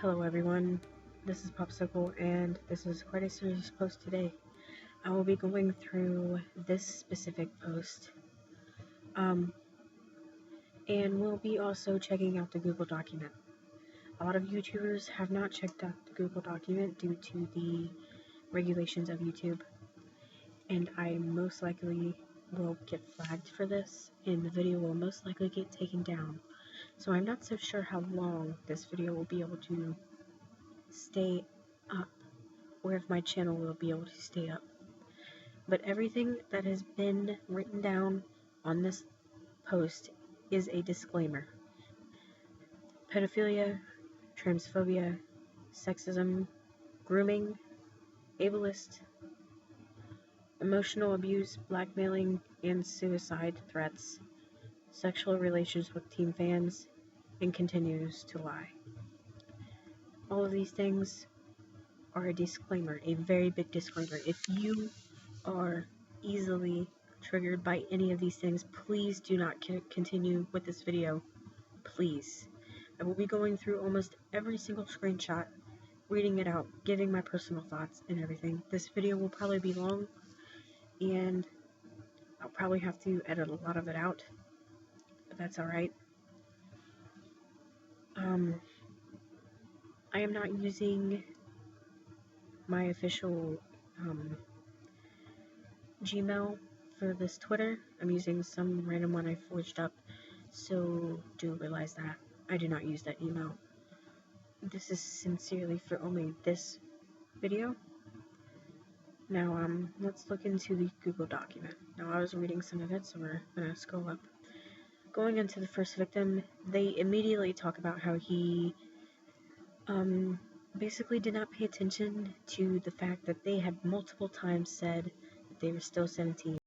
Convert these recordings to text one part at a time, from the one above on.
Hello everyone, this is Popsicle and this is quite a serious post today. I will be going through this specific post and we'll be also checking out the Google document. A lot of YouTubers have not checked out the Google document due to the regulations of YouTube, and I most likely will get flagged for this and the video will most likely get taken down. So I'm not so sure how long this video will be able to stay up, or if my channel will be able to stay up. But everything that has been written down on this post is a disclaimer. Pedophilia, transphobia, sexism, grooming, ableist, emotional abuse, blackmailing, and suicide threats, sexual relations with teen fans, and continues to lie. All of these things are a disclaimer, a very big disclaimer. If you are easily triggered by any of these things, please do not continue with this video. Please. I will be going through almost every single screenshot, reading it out, giving my personal thoughts and everything. This video will probably be long, and I'll probably have to edit a lot of it out, but that's alright. I am not using my official Gmail for this Twitter. I'm using some random one I forged up, so do realize that I do not use that email. This is sincerely for only this video. Now, let's look into the Google document. Now, I was reading some of it, so we're gonna scroll up. Going into the first victim, they immediately talk about how he basically did not pay attention to the fact that they had multiple times said that they were still 17.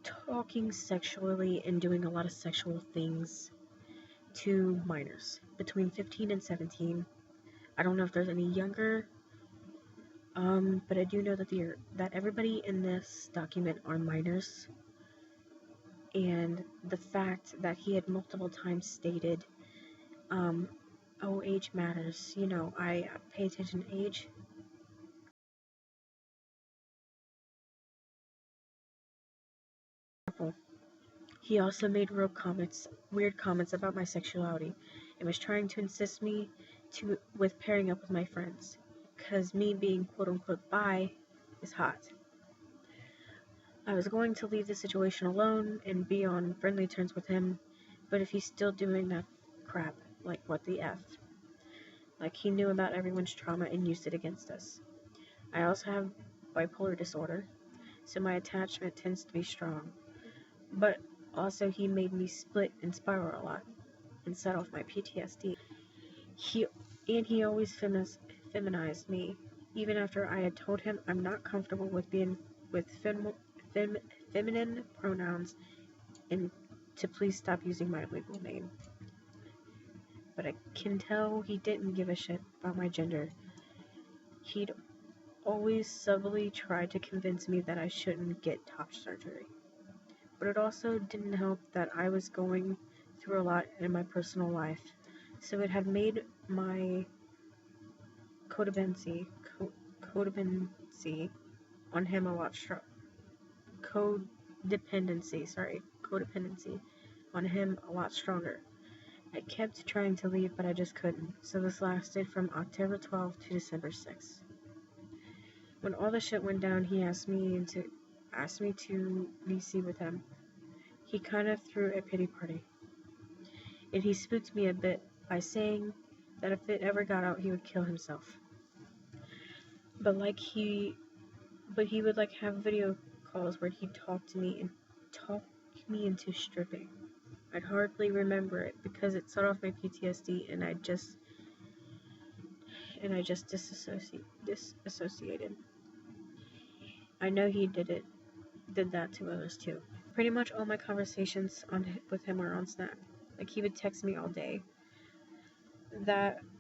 Talking sexually and doing a lot of sexual things to minors between 15 and 17. I don't know if there's any younger, but I do know that everybody in this document are minors, and the fact that he had multiple times stated, oh, age matters, you know, I pay attention to age. He also made weird comments about my sexuality, and was trying to insist me with pairing up with my friends, cause me being quote-unquote bi is hot. I was going to leave the situation alone and be on friendly terms with him, but if he's still doing that crap, like what the F? Like he knew about everyone's trauma and used it against us. I also have bipolar disorder, so my attachment tends to be strong, but also he made me split and spiral a lot and set off my PTSD. He always feminized me, even after I had told him I'm not comfortable with being with feminine pronouns and to please stop using my legal name. But I can tell he didn't give a shit about my gender. He'd always subtly tried to convince me that I shouldn't get top surgery. But it also didn't help that I was going through a lot in my personal life, so it had made my codependency on him a lot stronger. Codependency on him a lot stronger. I kept trying to leave, but I just couldn't, so this lasted from October 12th to December 6th. When all the shit went down, he asked me to VC with him. He kind of threw a pity party, and he spooked me a bit by saying that if it ever got out, he would kill himself. But he would like have video calls where he'd talk to me and talk me into stripping. I'd hardly remember it because it set off my PTSD, and I just disassociated. I know he did that to others too. Pretty much all my conversations with him are on Snap. Like, he would text me all day.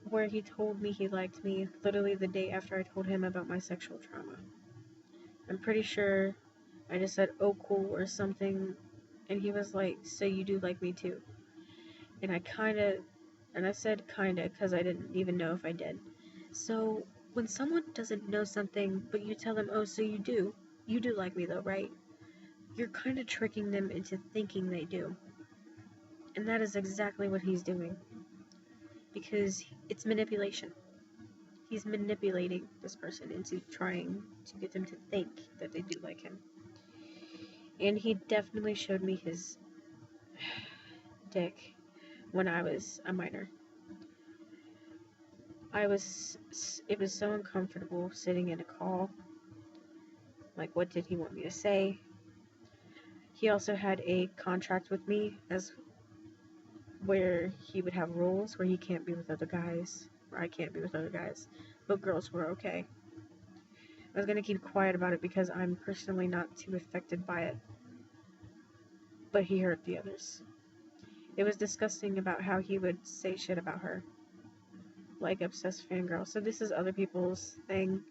Where he told me he liked me literally the day after I told him about my sexual trauma. I'm pretty sure I just said, oh cool, or something, and he was like, so you do like me too? And I kind of And I said kinda because I didn't even know if I did. So, when someone doesn't know something, but you tell them, oh, so you do like me though, right? You're kind of tricking them into thinking they do. And that is exactly what he's doing. Because it's manipulation. He's manipulating this person into trying to get them to think that they do like him. And he definitely showed me his dick when I was a minor. It was so uncomfortable sitting in a call. Like, what did he want me to say? He also had a contract with me as where he would have rules where he can't be with other guys, or I can't be with other guys, but girls were okay. I was gonna keep quiet about it because I'm personally not too affected by it, but he hurt the others. It was disgusting about how he would say shit about her, like obsessed fangirl. So this is other people's thing.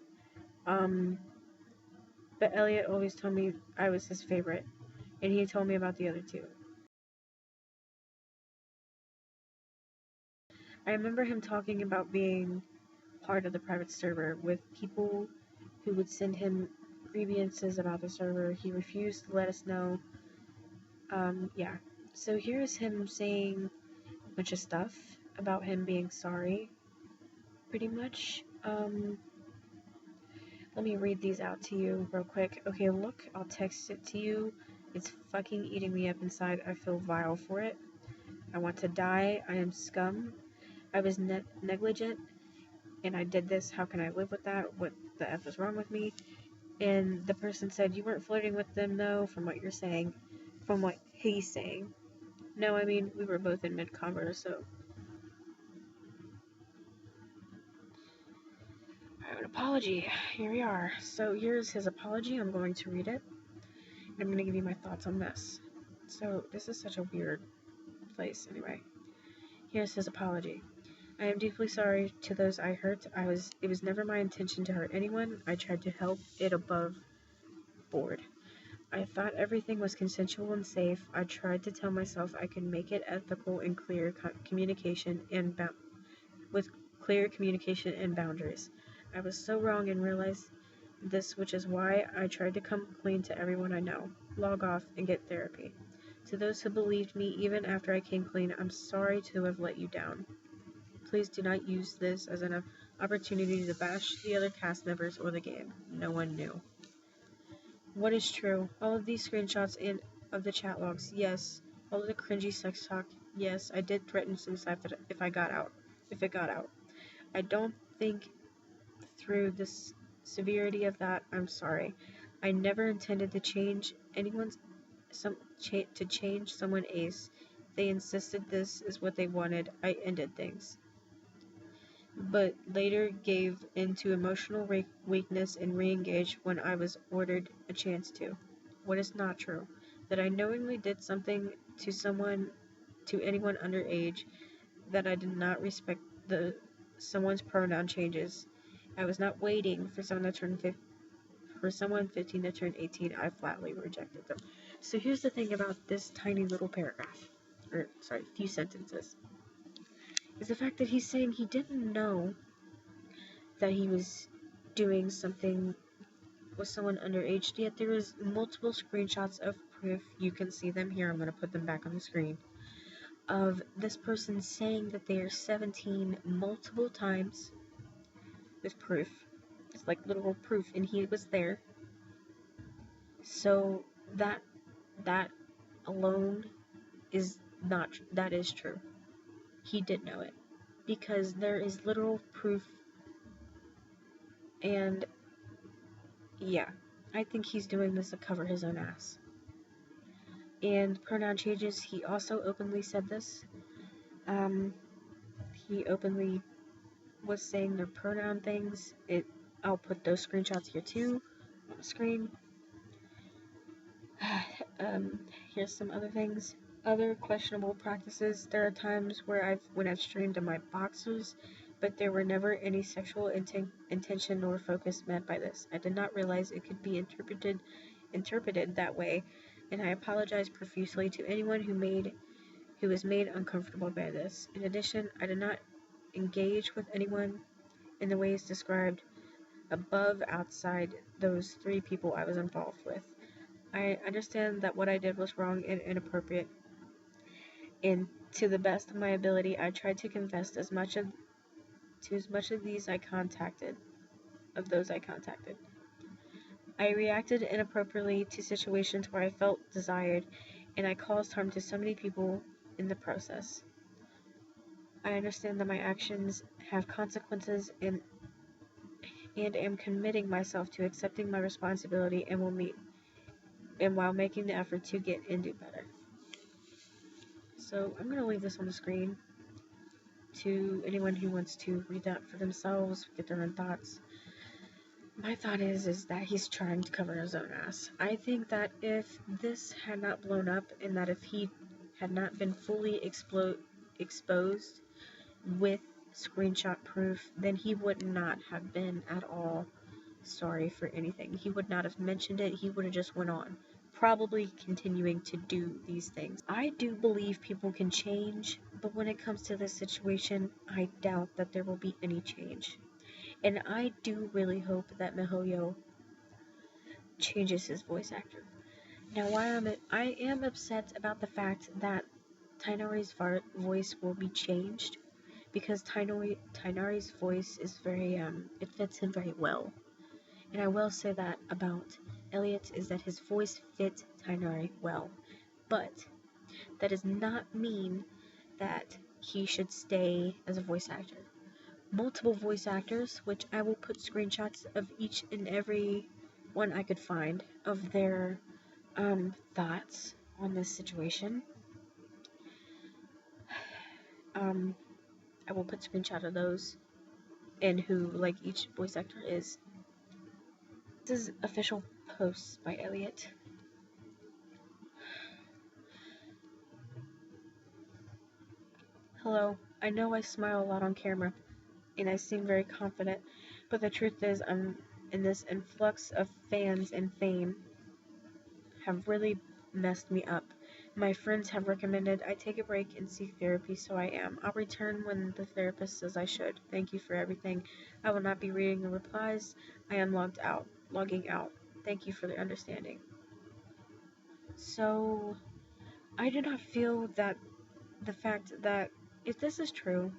But Elliot always told me I was his favorite, and he told me about the other two. I remember him talking about being part of the private server with people who would send him grievances about the server. He refused to let us know. Yeah. So here's him saying a bunch of stuff about him being sorry, pretty much. Let me read these out to you real quick. Okay, look, I'll text it to you. It's fucking eating me up inside. I feel vile for it. I want to die. I am scum. I was negligent, and I did this. How can I live with that? What the F is wrong with me? And the person said, you weren't flirting with them, though, from what you're saying. From what he's saying. No, I mean, we were both in mid-converse, so. I have an apology. Here we are. So here's his apology. I'm going to read it. And I'm going to give you my thoughts on this. So, this is such a weird place, anyway. Here's his apology. I am deeply sorry to those I hurt. It was never my intention to hurt anyone. I tried to help it above board. I thought everything was consensual and safe. I tried to tell myself I could make it ethical and clear communication and with clear communication and boundaries. I was so wrong and realized this, which is why I tried to come clean to everyone I know, log off, and get therapy. To those who believed me even after I came clean, I'm sorry to have let you down. Please do not use this as an opportunity to bash the other cast members or the game. No one knew. What is true? All of these screenshots of the chat logs, yes. All of the cringy sex talk, yes. I did threaten suicide if it got out. I don't think through the severity of that. I'm sorry. I never intended to change someone ace. They insisted this is what they wanted. I ended things, but later gave into emotional weakness and re-engaged when I was ordered a chance to. What is not true? That I knowingly did something to anyone underage, that I did not respect someone's pronoun changes. I was not waiting for someone 15 to turn 18. I flatly rejected them. So here's the thing about this tiny little paragraph, few sentences, is the fact that he's saying he didn't know that he was doing something with someone underage, yet there is multiple screenshots of proof. You can see them here. I'm going to put them back on the screen. Of this person saying that they are 17 multiple times with proof. It's like literal proof, and he was there. So that alone is not, that is true. He did know it, because there is literal proof. And yeah, I think he's doing this to cover his own ass. And pronoun changes, he also openly said this. He openly was saying their pronoun things. I'll put those screenshots here too on the screen. Here's some other things. Other questionable practices. There are times where when I've streamed in my boxers, but there were never any sexual intention nor focus meant by this. I did not realize it could be interpreted that way, and I apologize profusely to anyone who was made uncomfortable by this. In addition, I did not engage with anyone in the ways described above outside those 3 people I was involved with. I understand that what I did was wrong and inappropriate, and to the best of my ability, I tried to confess as much of those I contacted. I reacted inappropriately to situations where I felt desired, and I caused harm to so many people in the process. I understand that my actions have consequences and am committing myself to accepting my responsibility and while making the effort to get and do better. So I'm going to leave this on the screen to anyone who wants to read that for themselves, get their own thoughts. My thought is that he's trying to cover his own ass. I think that if this had not blown up and that if he had not been fully exposed with screenshot proof, then he would not have been at all sorry for anything. He would not have mentioned it. He would have just went on, probably continuing to do these things. I do believe people can change, but when it comes to this situation, I doubt that there will be any change. And I do really hope that MiHoYo changes his voice actor. Now, I am upset about the fact that Tighnaris' voice will be changed, because Tighnaris' voice is very, it fits him very well. And I will say that about Elliot, is that his voice fits Tighnaris well. But that does not mean that he should stay as a voice actor. Multiple voice actors, which I will put screenshots of each and every one I could find of their thoughts on this situation. I will put screenshots of those and who like each voice actor is. This is official posts by Elliot. Hello, I know I smile a lot on camera and I seem very confident, but the truth is in this influx of fans and fame have really messed me up. My friends have recommended I take a break and seek therapy, so I am. I'll return when the therapist says I should. Thank you for everything. I will not be reading the replies. I am logging out. Thank you for the understanding. So, I do not feel that the fact that if this is true,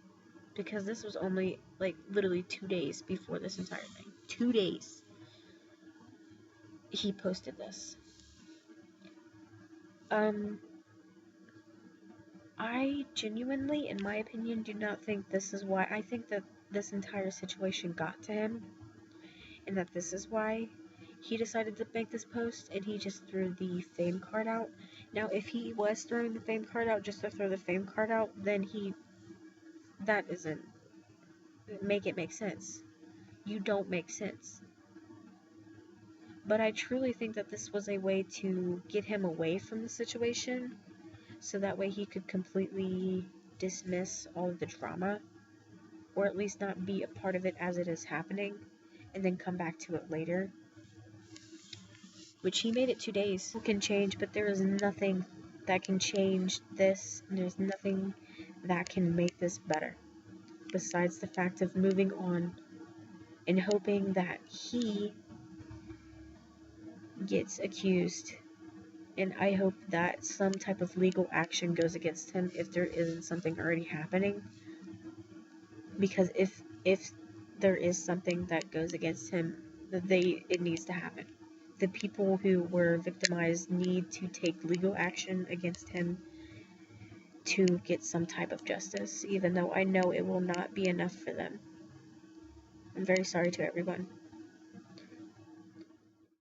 because this was only like literally 2 days before this entire thing. 2 days. He posted this. I genuinely, in my opinion, do not think this is why. I think that this entire situation got to him, and that this is why he decided to make this post, and he just threw the fame card out. Now, if he was throwing the fame card out just to throw the fame card out, then that doesn't make it make sense. You don't make sense. But I truly think that this was a way to get him away from the situation, so that way he could completely dismiss all of the drama, or at least not be a part of it as it is happening, and then come back to it later. Which he made it 2 days. People can change, but there is nothing that can change this, and there's nothing that can make this better, besides the fact of moving on and hoping that he gets accused, and I hope that some type of legal action goes against him if there isn't something already happening, because if there is something that goes against him, it needs to happen. The people who were victimized need to take legal action against him to get some type of justice, even though I know it will not be enough for them. I'm very sorry to everyone.